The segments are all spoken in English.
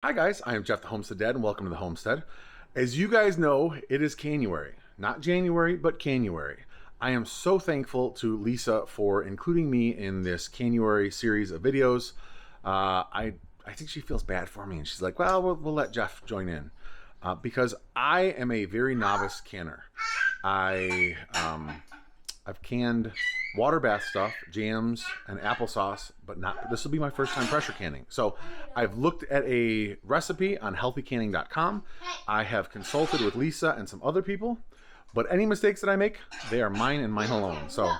Hi guys, I am Jeff the Homestead Dad and welcome to the Homestead. As you guys know, it is Canuary. Not January, but Canuary. I am so thankful to Leisa for including me in this Canuary series of videos. I think she feels bad for me and she's like, well, we'll let Jeff join in. Because I am a very novice canner. I've canned water bath stuff, jams, and applesauce, but this will be my first time pressure canning. So I've looked at a recipe on healthycanning.com. I have consulted with Leisa and some other people, but any mistakes that I make, they are mine and mine alone. So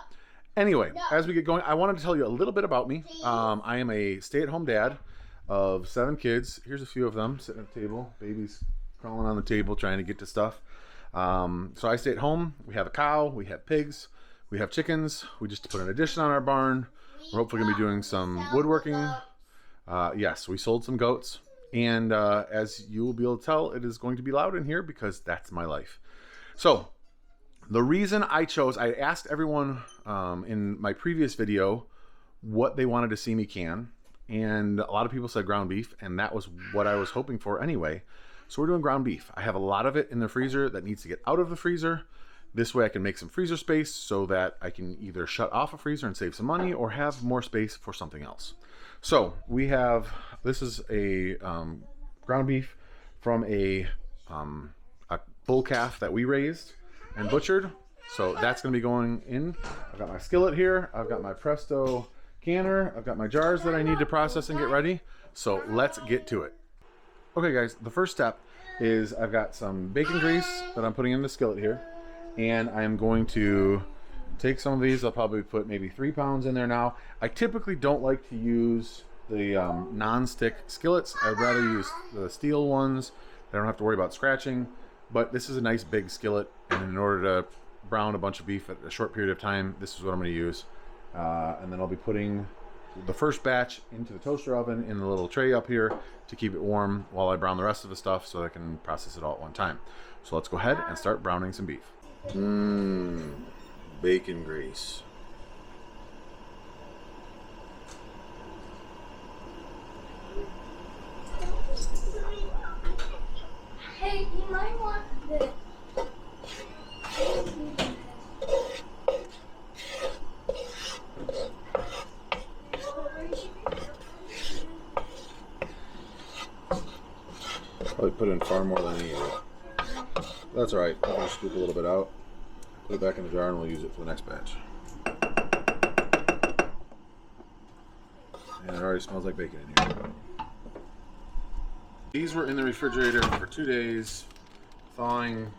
anyway, as we get going, I wanted to tell you a little bit about me. I am a stay-at-home dad of 7 kids. Here's a few of them sitting at the table. Babies crawling on the table trying to get to stuff. So I stay at home. We have a cow, we have pigs, we have chickens. We just put an addition on our barn. We're hopefully gonna be doing some woodworking. Yes, we sold some goats. And as you will be able to tell, it is going to be loud in here because that's my life. So the reason I asked everyone in my previous video what they wanted to see me can. And a lot of people said ground beef, and that was what I was hoping for anyway. So we're doing ground beef. I have a lot of it in the freezer that needs to get out of the freezer. This way I can make some freezer space so that I can either shut off a freezer and save some money or have more space for something else. So we have, this is a ground beef from a bull calf that we raised and butchered. So that's gonna be going in. I've got my skillet here. I've got my Presto canner. I've got my jars that I need to process and get ready. So let's get to it. Okay guys, the first step is I've got some bacon grease that I'm putting in the skillet here. And I'm going to take some of these. I'll probably put maybe 3 pounds in there now. I typically don't like to use the non-stick skillets. I'd rather use the steel ones. I don't have to worry about scratching. But this is a nice big skillet. And in order to brown a bunch of beef at a short period of time, this is what I'm going to use. And then I'll be putting the first batch into the toaster oven in the little tray up here to keep it warm while I brown the rest of the stuff so I can process it all at one time. So let's go ahead and start browning some beef. Bacon grease. Hey, you might want this. Probably put in far more than I need. That's all right. I'm going to scoop a little bit out, put it back in the jar, and we'll use it for the next batch. And it already smells like bacon in here. These were in the refrigerator for 2 days, thawing.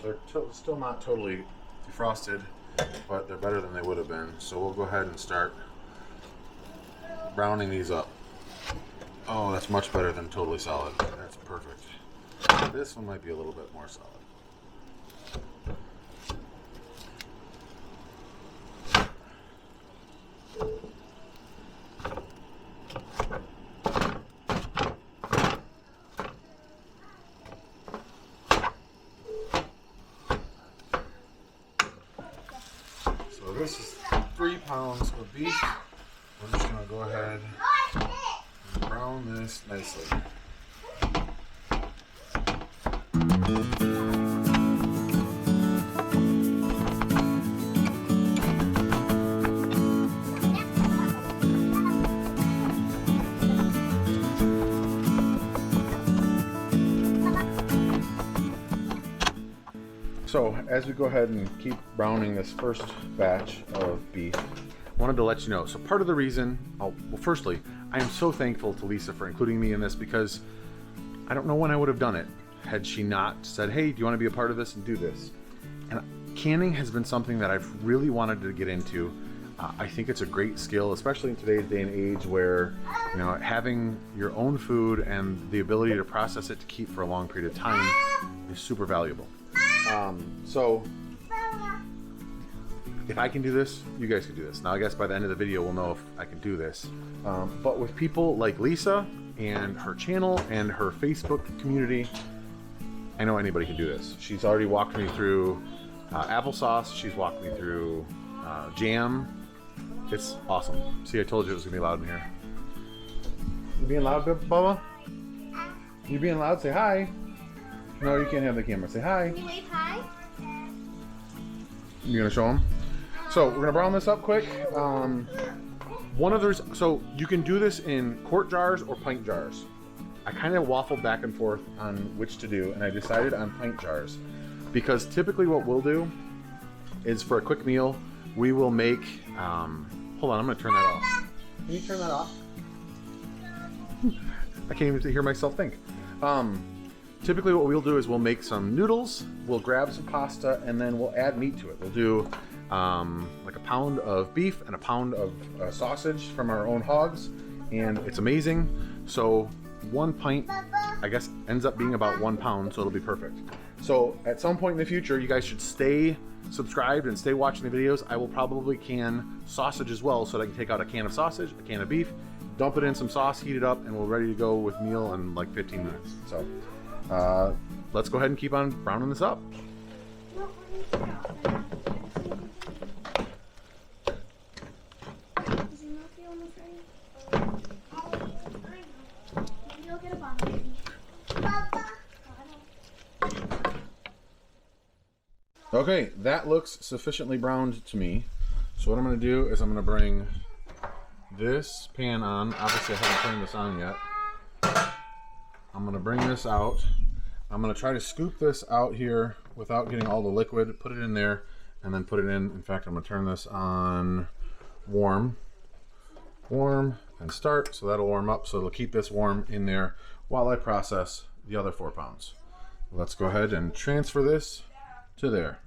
They're still not totally defrosted, but they're better than they would have been. So we'll go ahead and start browning these up. Oh, that's much better than totally solid. That's perfect. This one might be a little bit more solid. So this is 3 pounds of beef. We're just going to go ahead and brown this nicely. So as we go ahead and keep browning this first batch of beef, I wanted to let you know. So part of the reason, well, firstly, I am so thankful to Leisa for including me in this because I don't know when I would have done it had she not said, hey, do you want to be a part of this and do this? And canning has been something that I've really wanted to get into. I think it's a great skill, especially in today's day and age where, you know, having your own food and the ability to process it to keep for a long period of time is super valuable. So if I can do this, you guys can do this. Now I guess by the end of the video we'll know if I can do this. But with people like Leisa and her channel and her Facebook community, I know anybody can do this. She's already walked me through applesauce. She's walked me through jam. It's awesome. See, I told you it was gonna be loud in here. You being loud, Bubba? You being loud? Say hi. No, you can't have the camera. Say hi. Can you wave hi? You gonna show them? So we're gonna brown this up quick. One of those. So you can do this in quart jars or pint jars. I kind of waffled back and forth on which to do, and I decided on pint jars because typically what we'll do is for a quick meal we will make. Hold on, I'm gonna turn that off. Can you turn that off? I can't even hear myself think. Typically what we'll do is we'll make some noodles, we'll grab some pasta, and then we'll add meat to it. We'll do like a pound of beef and a pound of sausage from our own hogs, and it's amazing. So 1 pint, I guess, ends up being about 1 pound, so it'll be perfect. So at some point in the future, you guys should stay subscribed and stay watching the videos. I will probably can sausage as well, so that I can take out a can of sausage, a can of beef, dump it in some sauce, heat it up, and we're ready to go with meal in like 15 minutes. So let's go ahead and keep on browning this up. Okay, that looks sufficiently browned to me. So what I'm going to do is I'm going to bring this pan on. Obviously I haven't turned this on yet. I'm going to bring this out. I'm going to try to scoop this out here without getting all the liquid. Put it in there and then put it in. In fact, I'm going to turn this on warm. Warm and start, so that'll warm up. So it'll keep this warm in there while I process the other 4 pounds. Let's go ahead and transfer this to there.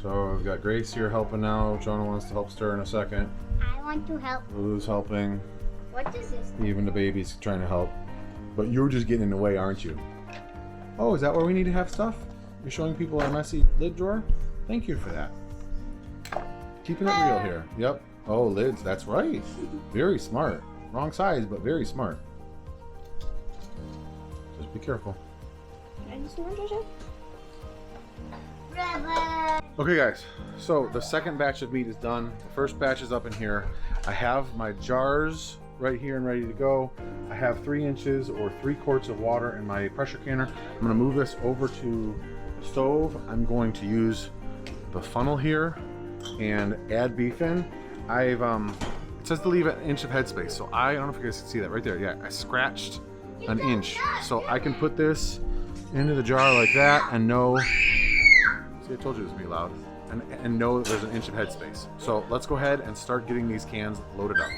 So we've got Grace here helping now. Jonah wants to help stir in a second. I want to help. Lulu's helping. What is this? Even the baby's trying to help. But you're just getting in the way, aren't you? Oh, is that where we need to have stuff? You're showing people our messy lid drawer? Thank you for that. Keeping it real here. Yep. Oh, lids, that's right. Very smart. Wrong size, but very smart. Just be careful. Okay guys, so the second batch of meat is done. The first batch is up in here. I have my jars right here and ready to go. I have 3 inches or 3 quarts of water in my pressure canner. I'm gonna move this over to the stove. I'm going to use the funnel here and add beef in. I've, it says to leave an inch of headspace. So I don't know if you guys can see that right there. Yeah, I scratched an inch. So I can put this into the jar like that and know, see, I told you this would be loud, and know that there's an inch of headspace. So let's go ahead and start getting these cans loaded up.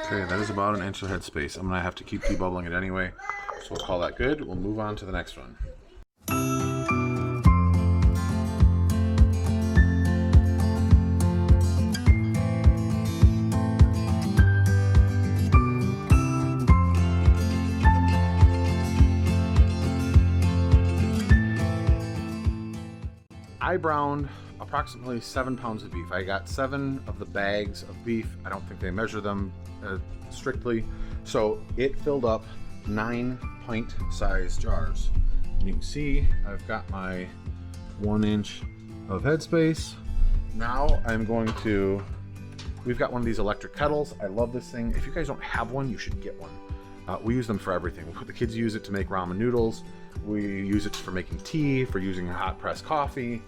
Okay, that is about an inch of headspace. I'm gonna have to keep debubbling it anyway, so we'll call that good. We'll move on to the next one. I browned a approximately 7 pounds of beef. I got 7 of the bags of beef. I don't think they measure them strictly. So it filled up 9 pint size jars. And you can see I've got my 1 inch of headspace. Now I'm going to, we've got one of these electric kettles. I love this thing. If you guys don't have one, you should get one. We use them for everything. The kids use it to make ramen noodles. We use it for making tea, for using hot pressed coffee.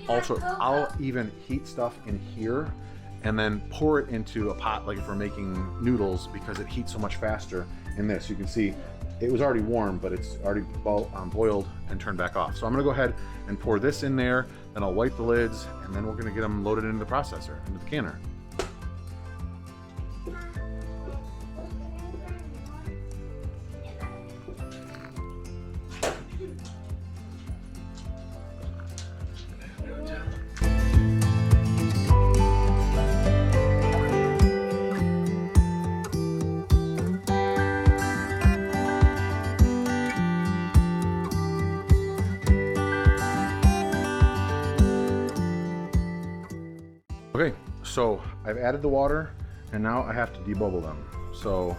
Also, I'll even heat stuff in here and then pour it into a pot like if we're making noodles, because it heats so much faster in this. You can see it was already warm, but it's already boiled and turned back off. So I'm gonna go ahead and pour this in there, then I'll wipe the lids, and then we're gonna get them loaded into the processor, into the canner. Okay, so I've added the water and now I have to debubble them. So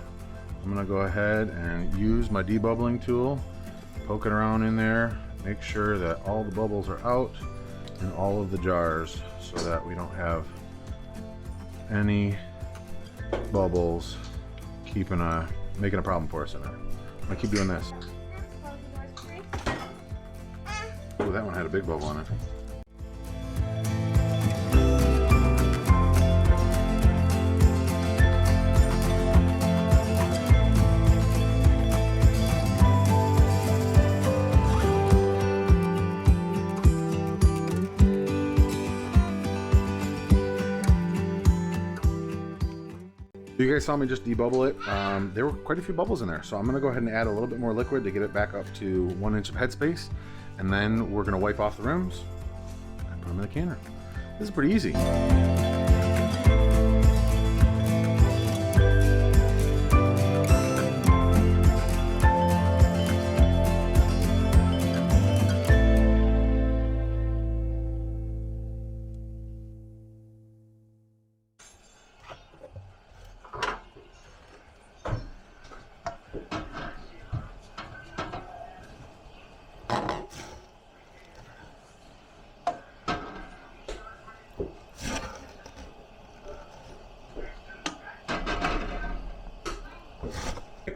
I'm gonna go ahead and use my debubbling tool, poke it around in there, make sure that all the bubbles are out in all of the jars so that we don't have any bubbles making a problem for us in there. I'm gonna keep doing this. Oh, that one had a big bubble in it. You guys saw me just debubble it. There were quite a few bubbles in there, so I'm gonna go ahead and add a little bit more liquid to get it back up to 1 inch of headspace, and then we're gonna wipe off the rims and put them in the canner. This is pretty easy.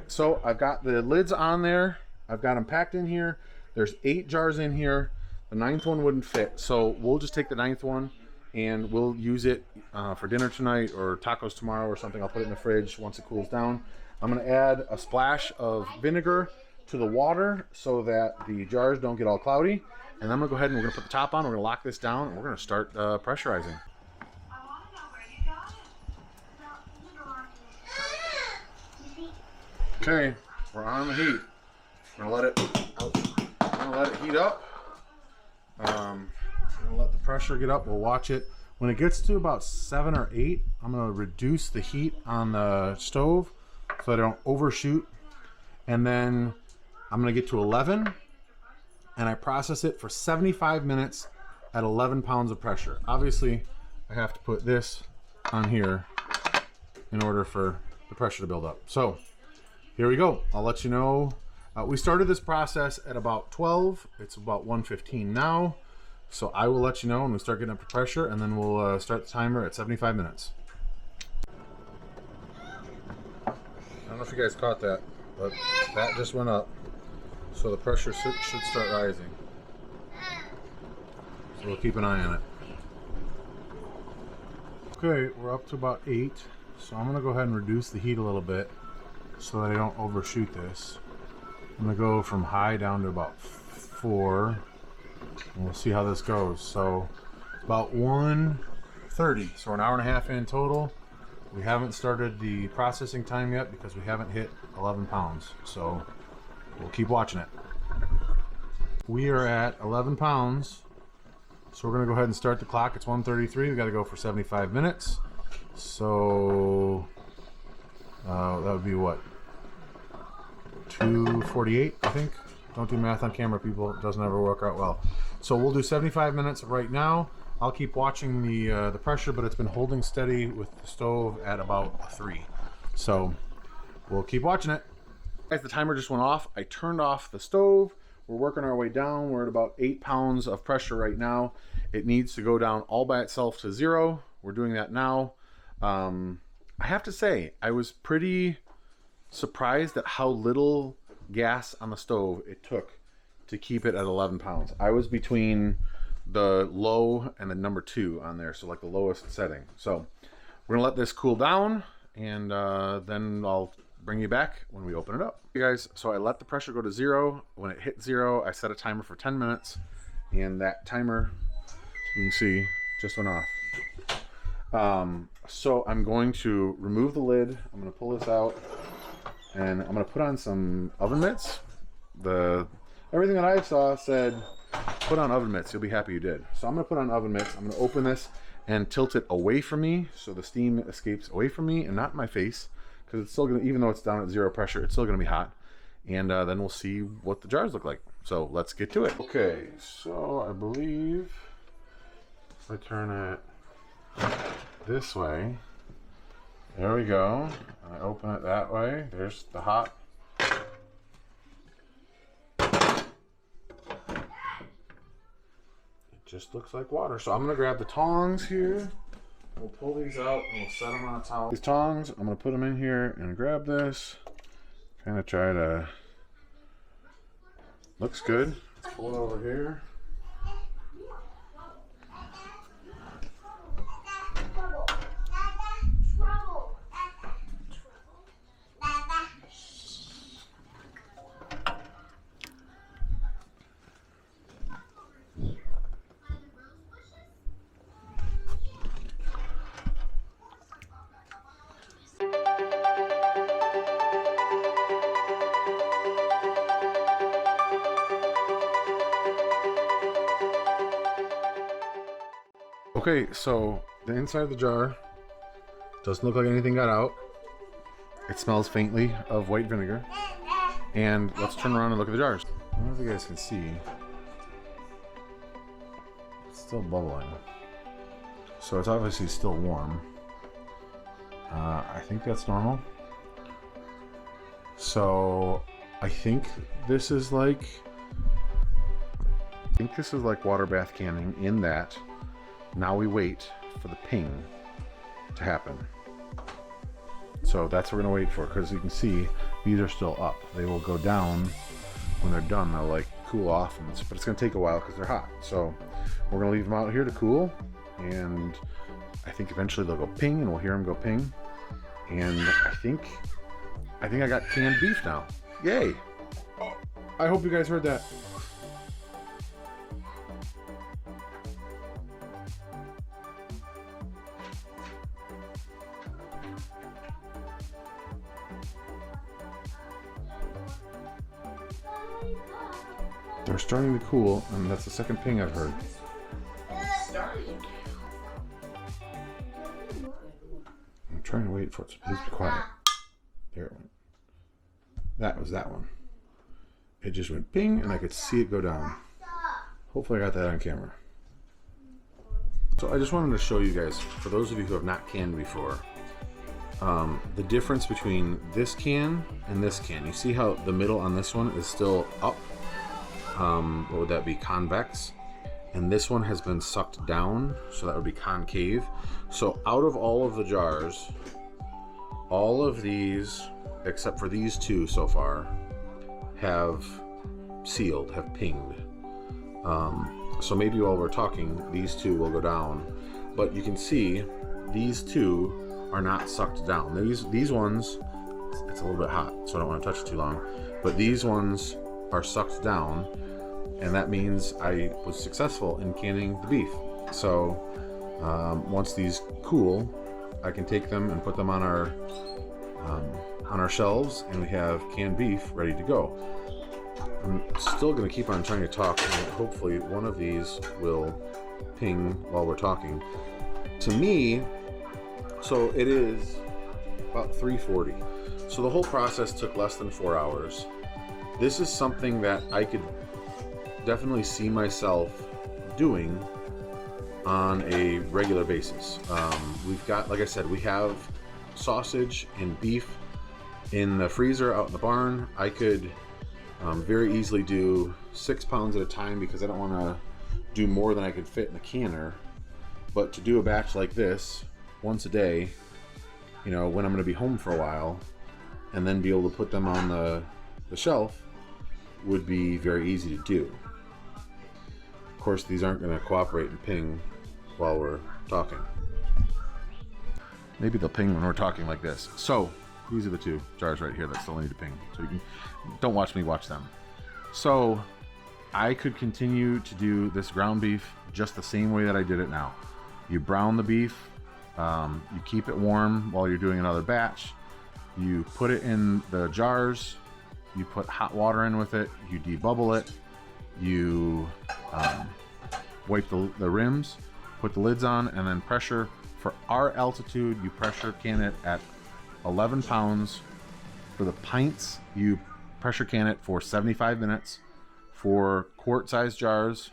So I've got the lids on there. I've got them packed in here. There's 8 jars in here. The 9th one wouldn't fit. So we'll just take the 9th one and we'll use it for dinner tonight or tacos tomorrow or something. I'll put it in the fridge once it cools down. I'm gonna add a splash of vinegar to the water so that the jars don't get all cloudy. And then I'm gonna go ahead and we're gonna put the top on. We're gonna lock this down and we're gonna start pressurizing. Okay, we're on the heat. We're gonna let it heat up. We're gonna let the pressure get up. We'll watch it. When it gets to about 7 or 8, I'm gonna reduce the heat on the stove so I don't overshoot. And then I'm gonna get to 11, and I process it for 75 minutes at 11 pounds of pressure. Obviously, I have to put this on here in order for the pressure to build up. So here we go. I'll let you know. We started this process at about 12. It's about 1:15 now. So I will let you know when we start getting up to pressure, and then we'll start the timer at 75 minutes. I don't know if you guys caught that, but that just went up. So the pressure should start rising. So we'll keep an eye on it. Okay, we're up to about 8. So I'm gonna go ahead and reduce the heat a little bit so that I don't overshoot this. I'm gonna go from high down to about 4, and we'll see how this goes. So about 1:30, so an hour and a half in total. We haven't started the processing time yet because we haven't hit 11 pounds. So we'll keep watching it. We are at 11 pounds. So we're gonna go ahead and start the clock. It's 1:33, we gotta go for 75 minutes. So that would be what? 2:48, I think. Don't do math on camera, people. It doesn't ever work out well. So we'll do 75 minutes right now, I'll keep watching the pressure, but it's been holding steady with the stove at about a 3. So we'll keep watching it. Guys, the timer just went off. I turned off the stove. We're working our way down. We're at about 8 pounds of pressure right now. It needs to go down all by itself to 0. We're doing that now. I have to say, I was pretty surprised at how little gas on the stove it took to keep it at 11 pounds. I was between the low and the number 2 on there, so like the lowest setting. So we're gonna let this cool down, and then I'll bring you back when we open it up. Okay guys, so I let the pressure go to 0. When it hit 0, I set a timer for 10 minutes, and that timer, you can see, just went off. So I'm going to remove the lid. I'm going to pull this out, and I'm going to put on some oven mitts. Everything that I saw said put on oven mitts. You'll be happy you did. So I'm going to put on oven mitts. I'm going to open this and tilt it away from me so the steam escapes away from me and not in my face, because it's still going to, even though it's down at 0 pressure, it's still going to be hot. And then we'll see what the jars look like. So let's get to it. Okay, so I believe if I turn it this way, there we go. And I open it that way. There's the hot. It just looks like water. So I'm gonna grab the tongs here. We'll pull these out and we'll set them on a towel. These tongs, I'm gonna put them in here and grab this. Kind of try to, looks good. Let's pull it over here. Okay, so the inside of the jar doesn't look like anything got out. It smells faintly of white vinegar. And let's turn around and look at the jars. I don't know if you guys can see. It's still bubbling. So it's obviously still warm. I think that's normal. So I think this is like water bath canning in that now we wait for the ping to happen. So that's what we're gonna wait for, because you can see these are still up. They will go down when they're done. They'll like cool off, but it's gonna take a while because they're hot. So we're gonna leave them out here to cool, and I think eventually they'll go ping, and we'll hear them go ping. And I think I got canned beef now. Yay! I hope you guys heard that. They're starting to cool, and that's the second ping I've heard. I'm trying to wait for it, so please be quiet. There it went. That was that one. It just went ping, and I could see it go down. Hopefully I got that on camera. So I just wanted to show you guys, for those of you who have not canned before, the difference between this can and this can. You see how the middle on this one is still up? What would that be? Convex. And this one has been sucked down, so that would be concave. So out of all of the jars, all of these, except for these two so far, have sealed, have pinged. So maybe while we're talking, these two will go down. But you can see these two are not sucked down. These ones, it's a little bit hot, so I don't want to touch it too long. But these ones are sucked down, and that means I was successful in canning the beef. So once these cool, I can take them and put them on our shelves, and we have canned beef ready to go. I'm still going to keep on trying to talk, and hopefully one of these will ping while we're talking. To me, so it is about 3:40. So the whole process took less than 4 hours. This is something that I could definitely see myself doing on a regular basis. We've got, like I said, we have sausage and beef in the freezer out in the barn. I could very easily do 6 pounds at a time because I don't want to do more than I could fit in the canner. But to do a batch like this once a day, you know, when I'm going to be home for a while, and then be able to put them on the shelf would be very easy to do. Of course, these aren't going to cooperate and ping while we're talking. Maybe they'll ping when we're talking like this. So these are the 2 jars right here that still need to ping. So you can, don't watch me watch them. So I could continue to do this ground beef just the same way that I did it now. You brown the beef, you keep it warm while you're doing another batch. You put it in the jars, you put hot water in with it, you debubble it, you wipe the rims, put the lids on, and then pressure. For our altitude, you pressure can it at 11 pounds. For the pints, you pressure can it for 75 minutes. For quart-sized jars,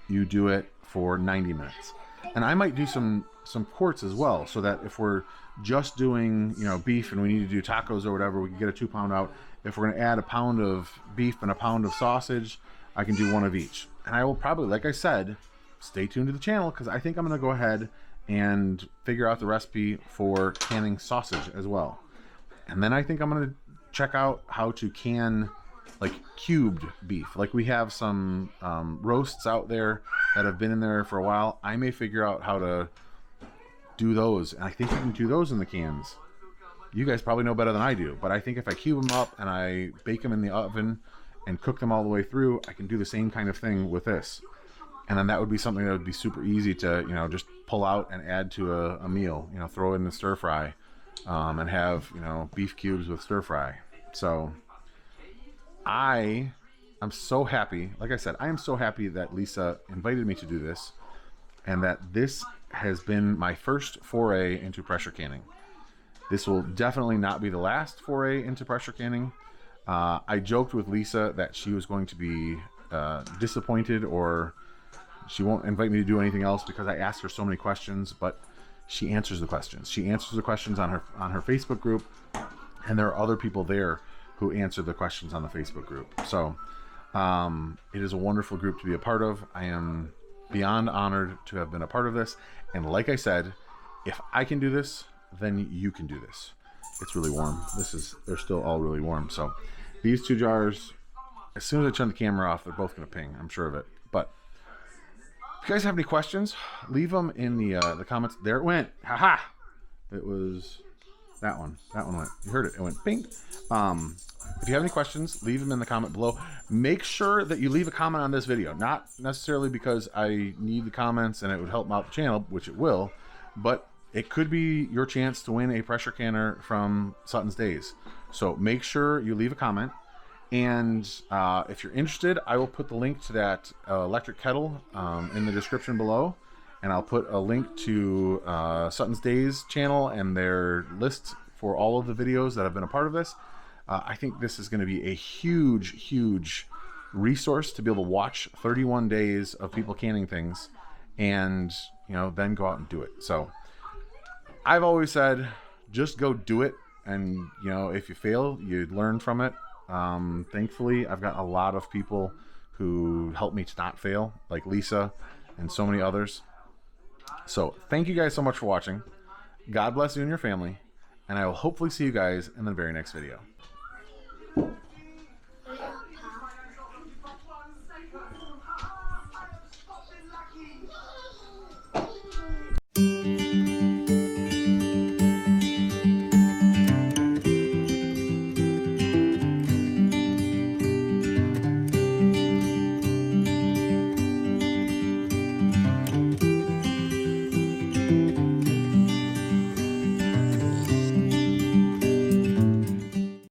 you do it for 90 minutes. And I might do some quarts as well, so that if we're just doing, you know, beef and we need to do tacos or whatever, we can get a 2 pound out. If we're going to add a pound of beef and a pound of sausage, I can do 1 of each. And I will probably, like I said, stay tuned to the channel because I think I'm going to go ahead and figure out the recipe for canning sausage as well. And then I think I'm going to check out how to can like cubed beef. Like we have some roasts out there that have been in there for a while. I may figure out how to do those. And I think you can do those in the cans. You guys probably know better than I do, but I think if I cube them up and I bake them in the oven and cook them all the way through, I can do the same kind of thing with this. And then that would be something that would be super easy to, you know, just pull out and add to a meal, you know, throw in the stir fry and have, you know, beef cubes with stir fry. So I am so happy. Like I said, I am so happy that Leisa invited me to do this and that this has been my first foray into pressure canning. This will definitely not be the last foray into pressure canning. I joked with Leisa that she was going to be disappointed or she won't invite me to do anything else because I asked her so many questions, but she answers the questions. She answers the questions on her Facebook group, and there are other people there who answer the questions on the Facebook group. So it is a wonderful group to be a part of. I am beyond honored to have been a part of this. And like I said, if I can do this, then you can do this. It's really warm. They're still all really warm. So these 2 jars, as soon as I turn the camera off, they're both going to ping. I'm sure of it. But if you guys have any questions, leave them in the comments. There it went. Haha. It was that one. That one went. You heard it. It went ping. If you have any questions, leave them in the comment below. Make sure that you leave a comment on this video. Not necessarily because I need the comments and it would help out the channel, which it will, but it could be your chance to win a pressure canner from Sutton's Daze. So make sure you leave a comment. And if you're interested, I will put the link to that electric kettle in the description below. And I'll put a link to Sutton's Daze channel and their list for all of the videos that have been a part of this. I think this is going to be a huge, huge resource to be able to watch 31 days of people canning things and, you know, then go out and do it. So I've always said, just go do it. And, you know, if you fail, you learn from it. Thankfully, I've got a lot of people who help me to not fail, like Leisa and so many others. So thank you guys so much for watching. God bless you and your family. And I will hopefully see you guys in the very next video.